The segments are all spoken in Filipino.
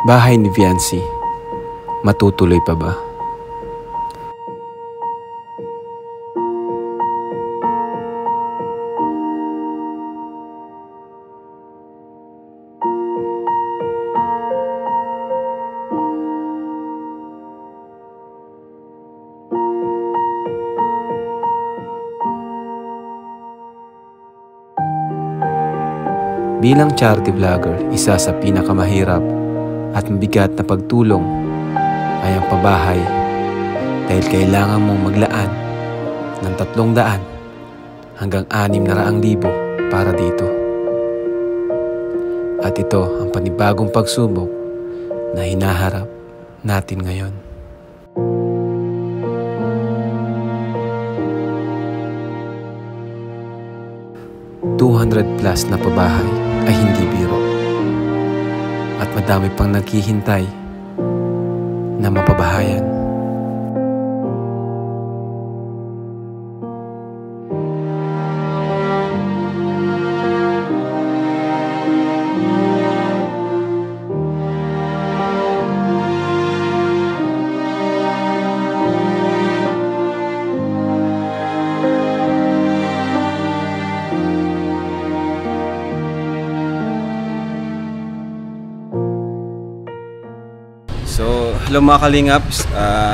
Bahay ni Viancy, matutuloy pa ba? Bilang charity vlogger, isa sa pinakamahirap at mabigat na pagtulong ay ang pabahay dahil kailangan mong maglaan ng 300 hanggang 600,000 para dito. At ito ang panibagong pagsubok na hinaharap natin ngayon. 200+ na pabahay ay hindi biro at madami pang naghihintay na mapabahayan. So, hello mga Kalingaps,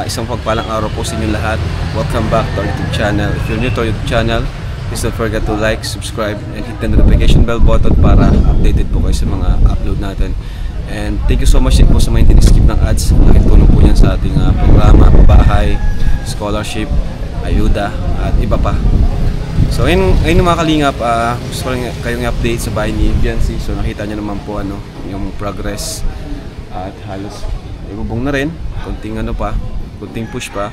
isang pagpalang araw po sa inyo lahat. Welcome back to our YouTube channel. If you're new to our YouTube channel, please don't forget to like, subscribe, and hit the notification bell button para updated po kayo sa mga upload natin. And thank you so much din po sa mga hindi skip ng ads. Laking tulong po yan sa ating programa, pabahay, scholarship, ayuda, at iba pa. So, ngayon mga Kalingap, gusto ko kayong update sa bahay ni Viancy. So, nakita nyo naman po yung progress at halos ibubong na rin, kunting kunting push pa.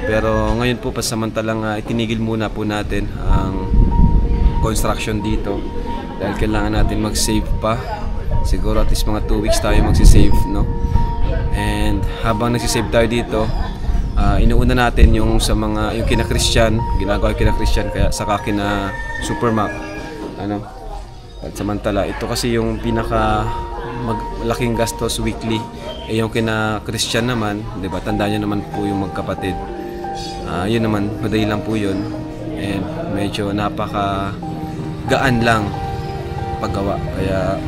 Pero ngayon po pasamantalang itinigil muna po natin ang construction dito dahil kailangan natin mag-save pa. Siguro at least mga 2 weeks tayo magsisave, no? And habang nagsisave tayo dito, inuuna natin yung kina Christian, ginagawa yung kina Christian kaya saka kina Supermac. At samantala ito kasi yung pinaka malaking gastos weekly. Yung kina Christian naman, 'di ba? Tandaan niyo naman po yung magkapatid. Yun naman, madali lang po yun. And medyo napaka gaan lang paggawa. Kaya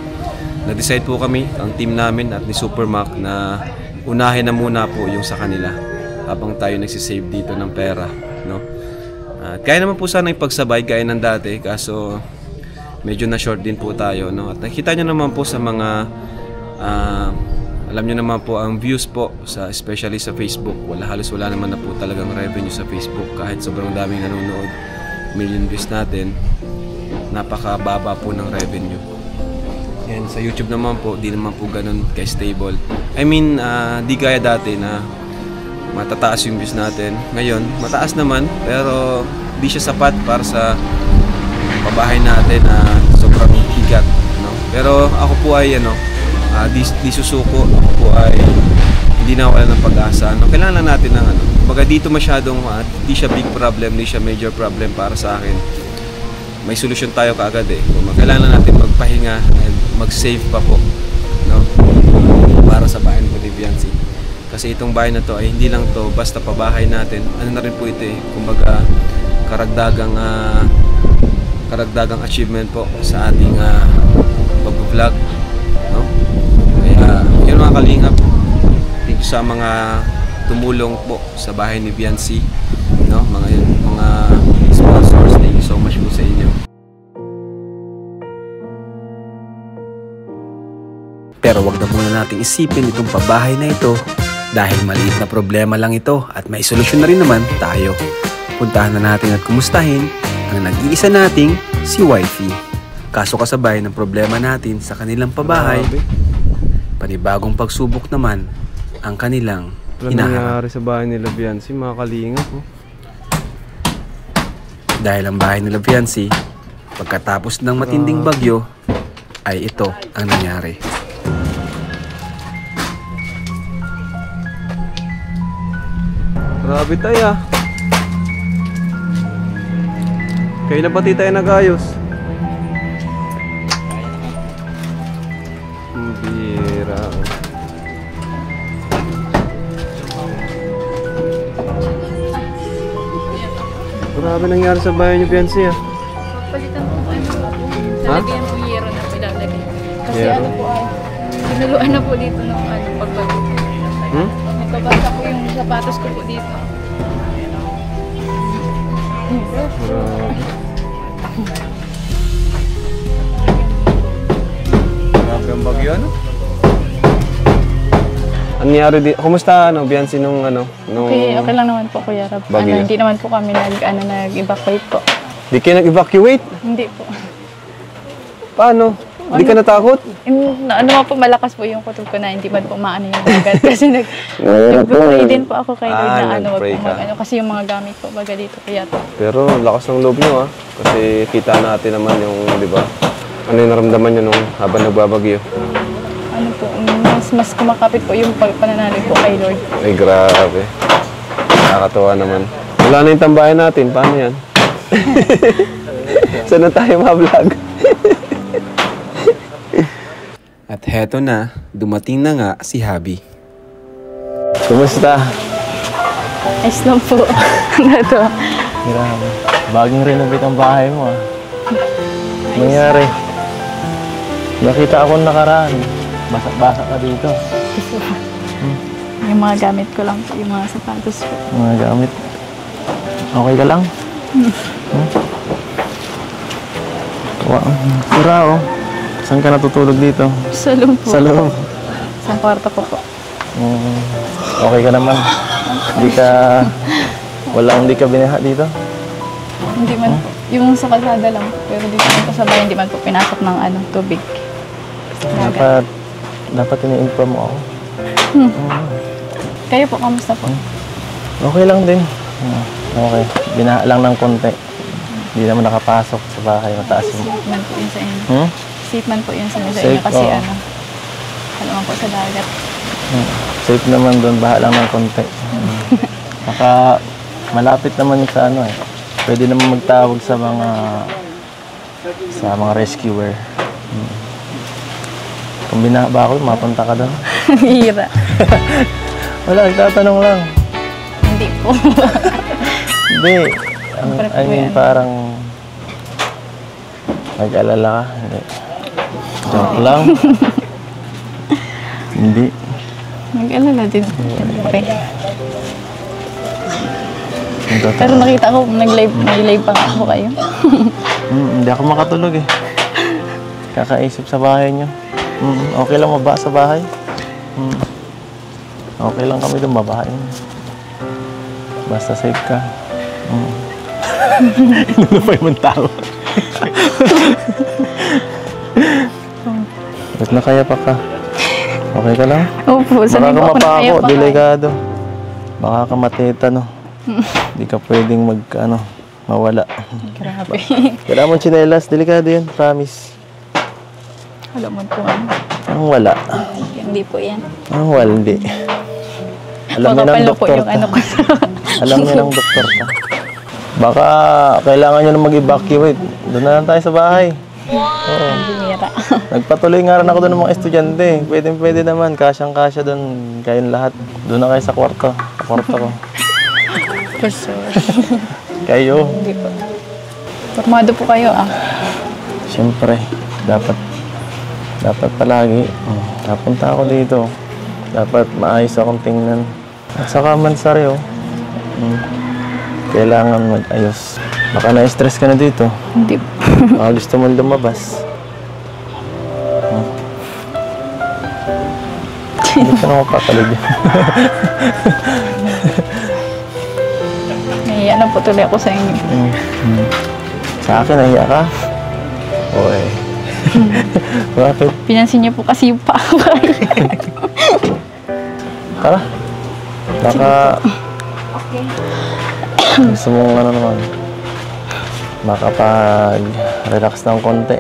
na-decide po kami, ang team namin at ni Supermac na unahin na muna po yung sa kanila habang tayo nagsisave dito ng pera, no? Kaya naman po sana ipagsabay gaya ng dati, kaso medyo na short din po tayo, no? At nakita niyo naman po sa mga alam niyo naman po ang views po especially sa Facebook, halos wala naman na po talagang revenue sa Facebook kahit sobrang daming nanonood, million views natin, napakababa po ng revenue. And sa YouTube naman po, di naman po ganun ka-stable. I mean, di gaya dati na matataas yung views natin. Ngayon, mataas naman pero di siya sapat para sa pabahay natin na sobrang higat, no? Pero ako po ay di susuko, ako po ay hindi nawawala ng pag-asa. Kailangan lang natin ng baga dito masyadong di siya big problem, di siya major problem para sa akin. May solusyon tayo kaagad eh. Kailangan natin magpahinga and mag-save pa po, no? Para sa bahay ni Viancy. Kasi itong bahay na to ay hindi lang to basta pabahay natin. Na rin po ito eh. Kumbaga karagdagang achievement po sa ating pag-vlog, no? Kaya yun mga Kalingap, thank you sa mga tumulong po sa bahay ni Viancy, no? Mga sponsors, thank you so much po sa inyo. Pero wag na muna nating isipin itong pabahay na ito dahil maliit na problema lang ito at may solusyon na rin naman tayo. Puntahan na natin at kumustahin ang nag-iisa nating si Wifey. Kaso kasabay ng problema natin sa kanilang pabahay, panibagong pagsubok naman ang kanilang hinaharap. Nangyari sa bahay nila Viancy, mga Kalingap po. Dahil ang bahay nila Viancy, pagkatapos ng matinding bagyo, ay ito ang nangyari. Grabe tayo. Kailan pati tayo nag-ayos? Bira. Grabe nangyari sa bahay niyo, Biancy ah. Palitan po ano po. Ha? Lalagyan po yero na po ilalagay. Kasi Yero? ano po ay, pinuluan na po dito ng ano, pagbago. Nagpabasa po yung sapatos ko po dito. Grabe ang bagyo, ano? Ano nangyari di? Kumusta Biancy nung Okay lang naman po Kuya Rab. Bagyo. Hindi naman po kami nag-evacuate po. Di kayo nag-evacuate? Hindi po. Paano? Di ka natakot? Ano po, malakas po yung kutob ko na hindi man po maano yung agad. Kasi nag-pray din po ako kay Lord na ano, wag nag-pray po ka. mag-ano. Kasi yung mga gamit po baga dito kaya to. Pero lakas ng loob nyo ah. Kasi kita natin naman yung, di ba? Ano yung naramdaman nyo nung habang nagbabagyo? Ano po, mas kumakapit po yung pananalig po kay Lord. Ay, grabe. Nakakatawa naman. Wala na yung tambayan natin. Paano yan? Saan na tayo ma-vlog? At heto na, dumating na nga si Habi. Kumusta? Ayos lang po. Ano to? Grabe. Bagong renovate ang bahay mo ah. Nangyari. Nakita ako nakaraan. Basak-basak ka dito. Yung mga gamit ko lang po, yung mga sapatos ko. Mga gamit. Okay ka lang? Wow. Sira oh. Saan ka natutulog dito? Sa loob po. Sa loob. Sa kwarto ko po. Okay ka naman. Hindi ka binaha dito? Hindi man po. Yung sa kalsada lang po. Pero dito man po sa bahay, hindi man po pinasok ng tubig. Dapat ini-inform mo ako. Kayo po, kamusta po? Okay lang din. Okay. Binaha lang ng konti. Hindi naman nakapasok sa bahay. Mataas yung... Safe man po yun sa inyo. Safe man po yun sa inyo Safe, kasi oo. ano man po sa dagat. Safe naman doon. Baha lang ng konti. Saka malapit naman sa ano eh. Pwede naman magtawag sa mga rescuer. Kung binaha ba ako, mapunta ka doon? Hira. Wala, nagtatanong lang. Hindi po. Hindi. I mean, parang nag-alala ka. Hindi. Joke lang. Hindi. Nag-alala din. Okay. Hindi. Pero nakita ko, nag-live pa nga po kayo. Hindi ako makatulog eh. Kakaisip sa bahay niyo. Okay lang maba sa bahay. Okay lang kami doon mabahay. Basta safe ka. Ano pa yung tao? Ba't nakayapa ka? Okay ka lang? Opo, Baka sanay ka po ako mapako, nakayapa. delikado. Baka ka mateta, no? Hindi ka pwedeng mawala. Grabe. Kailangan mong tsinelas, delikado yan, promise. Alam mo po ano. Ang wala. Hindi po yan. Ang wala, hindi. Alam niya ng Makapalo po doktor yung ka. ano ko. Alam niya ng doktor ka. Baka kailangan nyo na mag-evacuate. Doon na lang tayo sa bahay. Oo. Binira. Nagpatuloy nga rin ako doon ng mga estudyante. Pwede naman. Kasyang-kasya doon. Kayong lahat. Doon na kayo sa kwarto. Sa kwarto ko. For sure. Kayo. Hindi po. Formado po kayo Siyempre. Dapat palagi. Napunta ako dito. Dapat maayos akong tingnan. At saka mansari kailangan mag-ayos. Baka na-stress ka na dito. Hindi po. Baka gusto mong lumabas. Hindi ka naman papalig. Nahiya na po tuloy ako sa inyo. Sa akin, nahiya ka? Oy. Bakit? Pinansin niyo po kasi yung paa ko. Tara. Baka Okay. gusto mong ano naman, makapag-relax ng konti.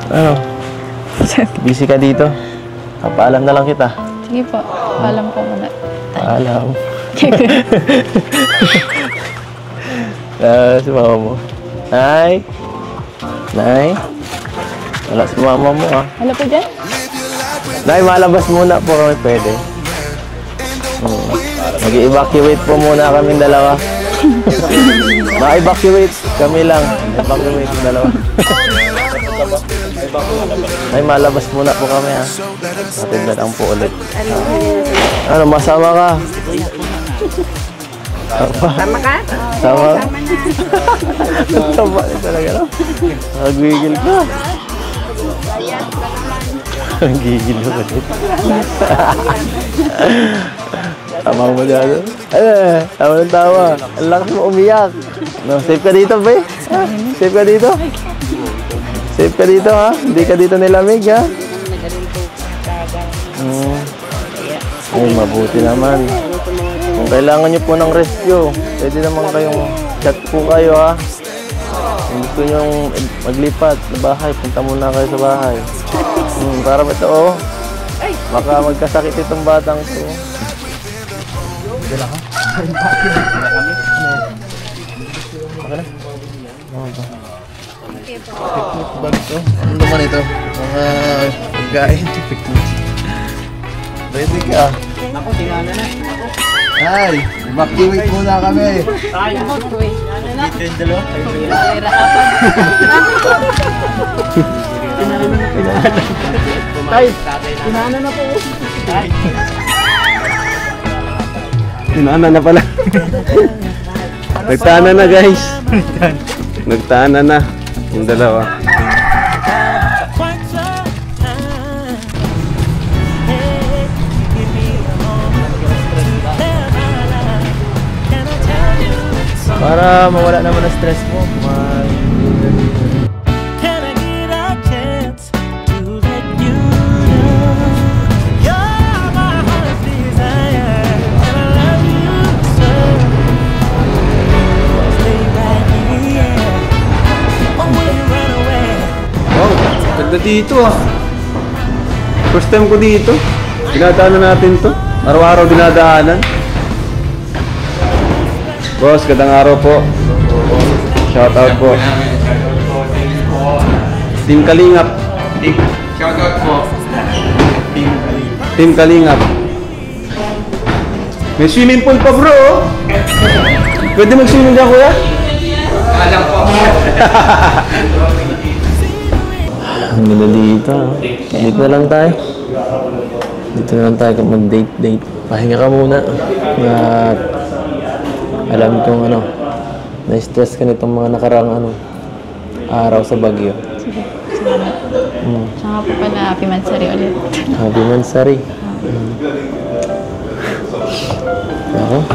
Ano? Busy ka dito? Papaalam na lang kita. Sige po. Paalam po muna. Paalam. Si mama mo. Nay? Nay? Wala si mama mo Wala po dyan? Nay, malabas muna po kami pwede. Mag-evacuate po muna kaming dalawa. Ma-evacuate kami lang. Evacuate yung dalawa. Ay, malabas muna po kami ha. Natin na lang po ulit. Ano, masama ka? Sama ka? Sama? Sama talaga, no? Nagwigil ka. Ang gigil mo ulit. Tama mo dyan. Tama ng tawa. Ang lakas mo umiyak. No, safe ka dito, ba? Safe ka dito? Safe ka dito, ha? Hindi ka dito nilamig, ha? Ay, mabuti naman. Kung kailangan nyo po ng rescue, pwede naman kayong chat po kayo, ha? Kung gusto nyo maglipat sa bahay, punta muna kayo sa bahay. Para ba ito, oh? Baka magkasakit itong batang to. Dala ka? Okay na? Picnic bag ito. Ano naman ito? Mga pagkain. Picnic. Ready ka? Ako, tingnan na. Ay! Evacuate muna kami! Tayo mo, tuwi. Dito yung dalawa. Tay, tinana na po. Tinana na pala. Nagtana na guys. Nagtana na yung dalawa. Para mawala naman ang stress mo. Can I get a chance to let you know you're my heart's desire, and I love you so. Stay right here, or will you run away? Wow, ganda dito ah. First time ko dito. Dinadaanan natin to. Araw-araw dinadaanan. Boss, gandang araw po. Shout out po. Team Kalingap. Shout out po. Team Kalingap. May swimming pool pa bro. Pwede mag-swimming dyan kuya? Alam po. Ang ganda dito. Dito na lang tayo. Dito na lang tayo kung mag-date. Pahinga ka muna. At alam kong na-stress ka nitong mga nakarang araw sa Baguio. Tsaka po pala, Happy Mansari ulit. Happy Mansari. Ako?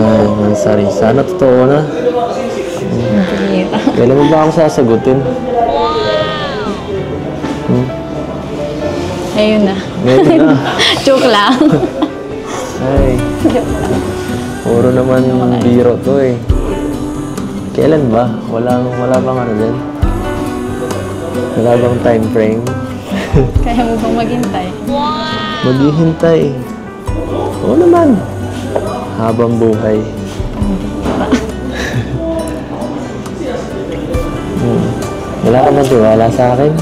Ay, Mansari. Sana totoo na. Kailan mo ba ako sasagutin? Ayun na. Ngayon na. Joke lang. Ay. Puro naman biro to eh. Kailan ba? Wala bang din? Wala bang time frame? Kaya mo bang maghintay? Maghihintay. Oo naman. Habang buhay. Wala ka bang tiwala sa akin?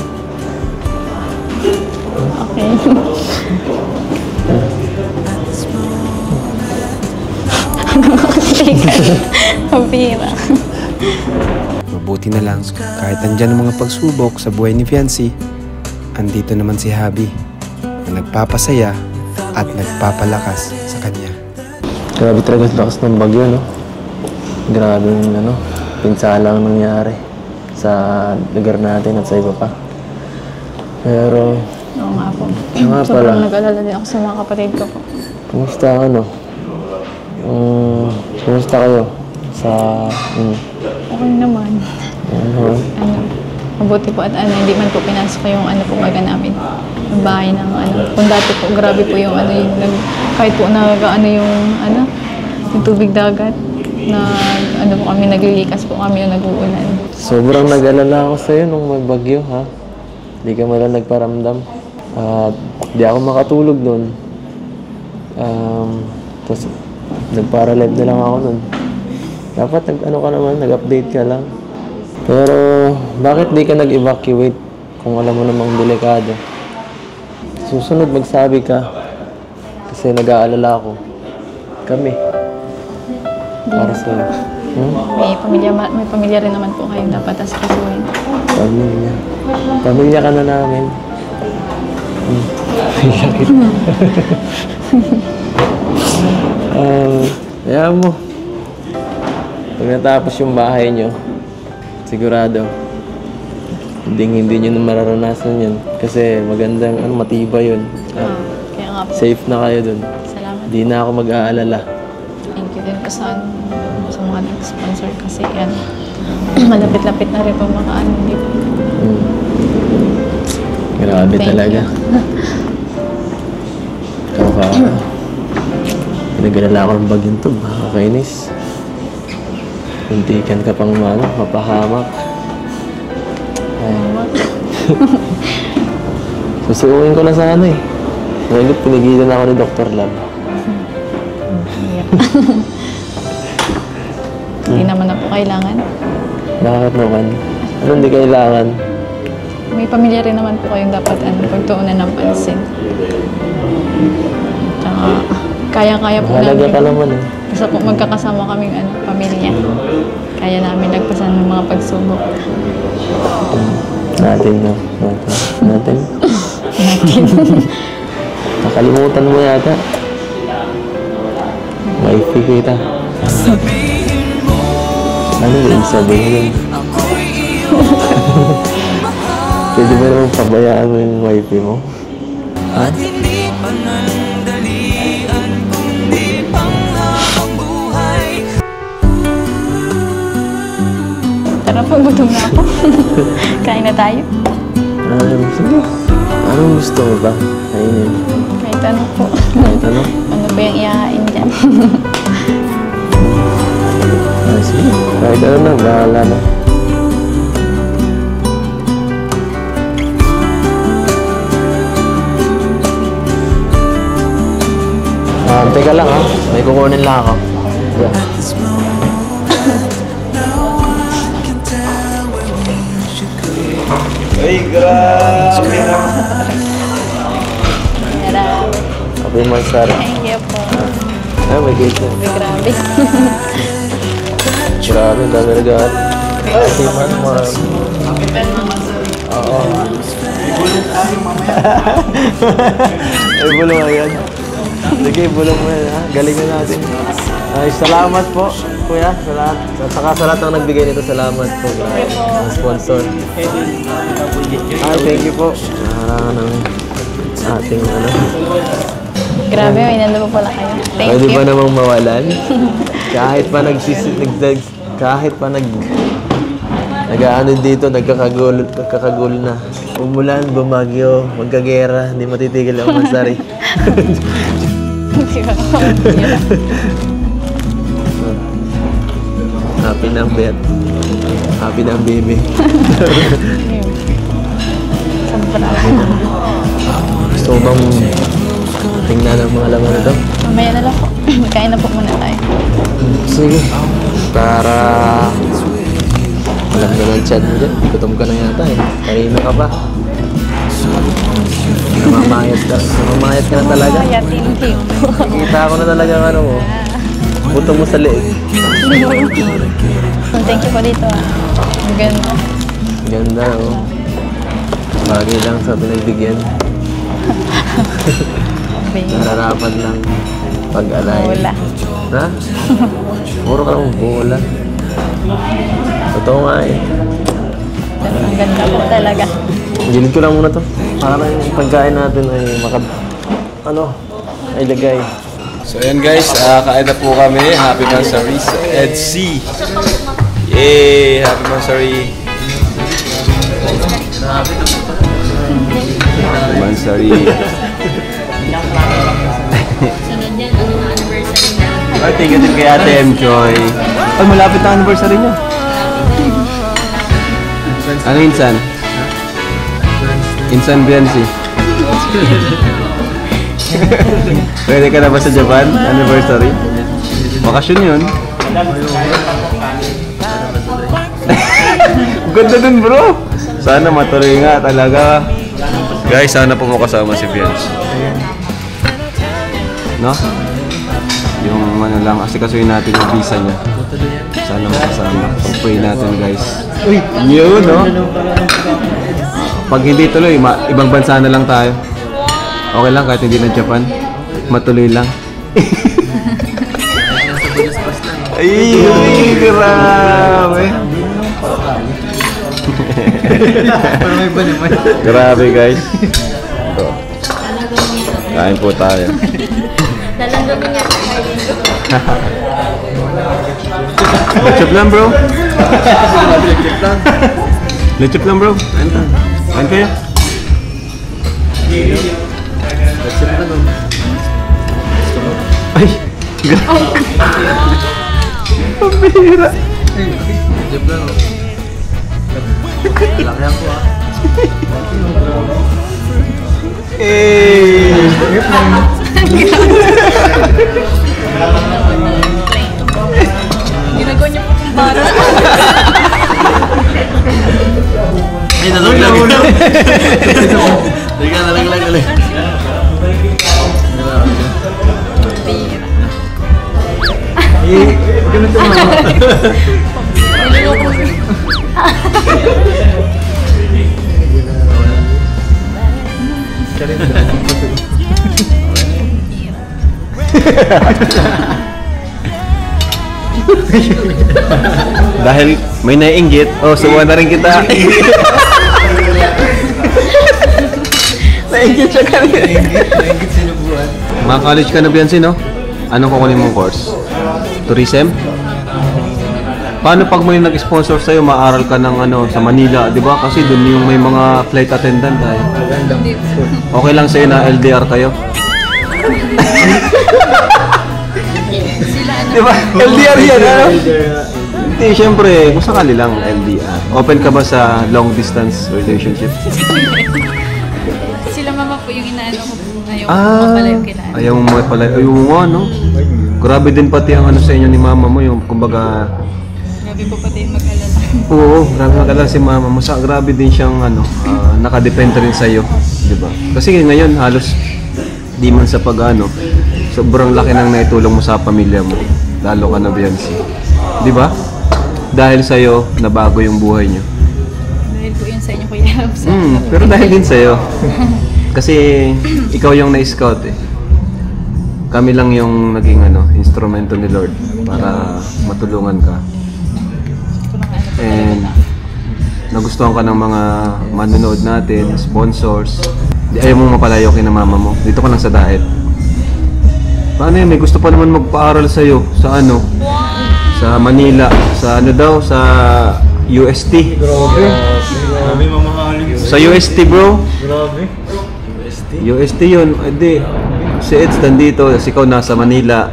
Okay. Pabira. Mabuti na lang, kahit andyan ang mga pagsubok sa buhay ni Fiancé, andito naman si Habi na nagpapasaya at nagpapalakas sa kanya. Grabe talaga lakas ng bagyo, no? Grabe yung pinsalang nangyari sa lugar natin at sa iba pa. Pero, Oo nga po. nga pala. Sobrang nag-alala din ako sa mga kapatid ko po. kumusta kumusta kayo sa Okay naman. Mabuti po at hindi man po pinasok yung po baga namin. Yung bahay ng Kung dati po, grabe po yung kahit po yung tubig dagat na po kami naglilikas po kami yung nag-uulan. Sobrang nag-alala ako sa'yo nung may bagyo, ha? Di ka malang nagparamdam. At di ako makatulog nun. Tapos nagparalive na lang ako nun. Dapat nag-update ka lang. Pero bakit di ka nag-evacuate kung alam mo namang delikado? Susunod magsabi ka. Kasi nag-aalala ako. Kami. Para sa'yo. May pamilya rin naman po kayong dapat asikasuhin. Pamilya. Pamilya ka na namin. Kaya mo. Pag natapos yung bahay nyo, sigurado, hindi nyo na mararanasan yun. Kasi magandang, matibay yun. Kaya nga po. Safe na kayo dun. Salamat. Hindi na ako mag-aalala. Thank you din po sa mga nag-sponsor kasi yan. Malapit-lapit na rin po makaano dito. Grabe Thank talaga. Pinag-alala ako ng bagyong to. Makakainis. Muntikan ka pang mapahamak. Susuuin ko na sana eh. Ngayon, pinigilan ako ni Dr. Lab. Hindi naman na po kailangan. Bakit naman? Ano hindi kailangan? May pamilya rin naman po kayong dapat pagtuunan ng pansin. Tsaka, kaya-kaya po Mahalaga namin. ka naman eh. Basta po magkakasama kaming pamilya. Kaya namin lagpasan ng mga pagsubok. Natin. Nakalimutan mo yata. Wifi kita. Ano ba yung sabihin? Pwede ba naman pabayaan mo yung wifi mo? Ha? Tara po, gutom na ako. Kain na tayo. Sige. Anong gusto mo ba? Kainin. Kahit ano po. Kahit ano? Ano ba yung ihahain dyan? Sige. Kahit ano lang, bahala na. Teka lang ha. May kukunin lang ako. Yeah. Ay, grabe na. Tara. Happy Mansari. Thank you po. Ay, may gate na. Grabe. Grabe, dami na gawin. Happy Mansari. Oo. Ay, bulong mo yan. Sige, bulong mo yan ha. Galingan natin. Ay, salamat po, kuya. Salamat. Saka sa lahat ng nagbigay nito, salamat po. Ang sponsor. Ay, thank you po. Ng ating Grabe, may nandun po pala kayo. Thank Pwede you. ba namang mawalan? Kahit pa nag-aano dito, nagkakagulo na. Umulan, bumagyo, magkagera, hindi matitigil ang Mansari. Happy na ang bet. Happy na ang baby. Gusto mo bang tingnan ang mga laman nito? Mamaya na lang po. Kain na po muna tayo. Sige. Para alam na ng chat mo dyan. Gutom ka na yata eh. Kanina ka pa. Namamayat ka na talaga. Kaya tinti po. Nakikita ko na talaga ang ano mo. Buto mo sa leeg. Thank you po dito ah. Ang ganda. Ganda oh. Bagay lang sa pinagbigyan. Nararapat lang pag-alay. Bola. Ha? Puro ka lang bola. Totoo nga eh. Ang ganda po talaga. Gilid ko lang muna to. Para yung pagkain natin ay ay lagay. So ayan guys, kain na po kami. Happy Mansari sa EDC. Yay! Happy Mansari. Happy Mansari. Ay, thank you din kay Ate M-Joy. Ay, malapit na anniversary niya. Ano insan? Insan Biansi. Pwede ka na ba sa Japan? Anniversary? Bakasyon yun. Ganda dun bro! Sana matuloy nga talaga. Guys, sana po mo kasama si Biansi. No? Yung ano lang, asikasuhin natin yung visa niya. Sana makasama. Pag-pray natin guys. Yun, no? Pag hindi tuloy, ibang bansa na lang tayo. Okay lang kahit hindi na Japan. Matuloy lang. Ay, grabe. Grabe guys. So, kain po tayo. Lalanggapin niya sa Lechop lang bro. Lechop lang bro. Kain kayo. Ay, pambira. Ginagawa niya po kung bata. Ay, nalaglag. Teka, nalaglag. Dahil may naiinggit, subukan na rin kita. Naiinggit siya kanina. Naiinggit sinubuan. Mga college ka na Biansi, no? Anong kukunin mong course? Tourism? Paano pag may nag-sponsor sa'yo, maaral ka ng sa Manila, di ba? Kasi doon yung may mga flight attendant tayo. Okay lang sa'yo na LDR kayo? Di ba? LDR yan, ano? Hindi, syempre, kung sakali lang LDR. Open ka ba sa long distance relationship? Sila mama po yung inaano ko. Ayaw mapalayo kinaan. Ayaw mo mapalayo. Ayaw mo, no? Grabe din pati ang sa inyo ni mama mo, yung kumbaga... Grabe po pati yung mag-alala. Oo, grabe mag-alala si mama mo. Grabe din siyang nakadepende rin sa'yo. Diba? Kasi ngayon halos di man sa sobrang laki nang naitulong mo sa pamilya mo. Lalo ka na Biansi. Diba? Dahil sa'yo, nabago yung buhay niyo. Dahil po yun sa inyo kuya. Pero dahil din sa'yo. Kasi ikaw yung na-scout eh. Kami lang yung naging instrumento ni Lord para matulungan ka. And nagustuhan ka ng mga manonood natin, sponsors. Ayaw mong mapalayo kay na mama mo. Dito ka lang sa diet. Paano yun? May gusto pa naman magpa-aral sa'yo sa sa Manila, sa sa UST. Grabe mamahalin. Sa UST bro. Grabe. UST yun. Hindi. Si Eds nandito, si ikaw nasa Manila.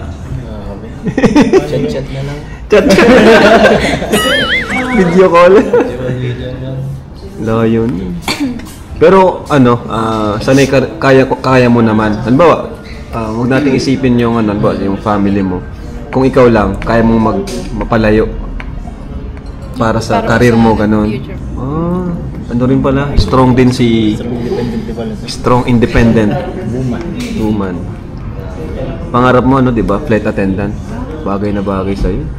Chat na lang. Chat. Video call. Lo yun. Pero sanay kaya mo naman. Halimbawa, huwag nating isipin yung yung family mo. Kung ikaw lang, kaya mong mapalayo para sa career mo, ganun. Ano rin pala, strong din si strong independent woman. Pangarap mo di ba, flight attendant. Bagay na bagay sa iyo.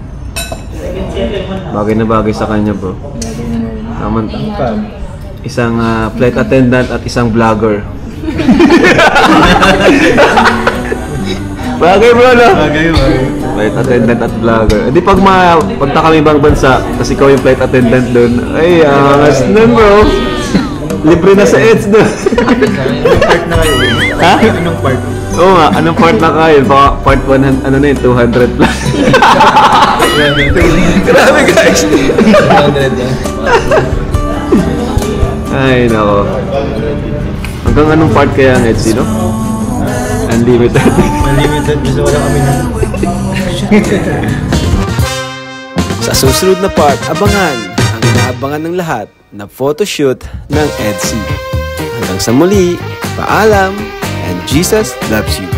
Bagay na bagay sa kanya, bro. Naman isang flight attendant at isang vlogger. Bagay bro, no? Bagay. Flight attendant at vlogger. Hindi pagta kami ibang bansa, kasi ikaw yung flight attendant doon. Ay, angas nun bro. Libre na sa Eds doon. Anong part na kayo? Ha? Anong part? Oo nga, anong part na kayo? Baka part 100, 200 plus. Grabe guys. 200 yan. Ay, nako. Hanggang anong part kaya ang Eds, no? Unlimited. Unlimited, gusto wala kami na. Sa susunod na part, abangan ang inaabangan ng lahat na photoshoot ng EDC. Hanggang sa muli, paalam, and Jesus loves you.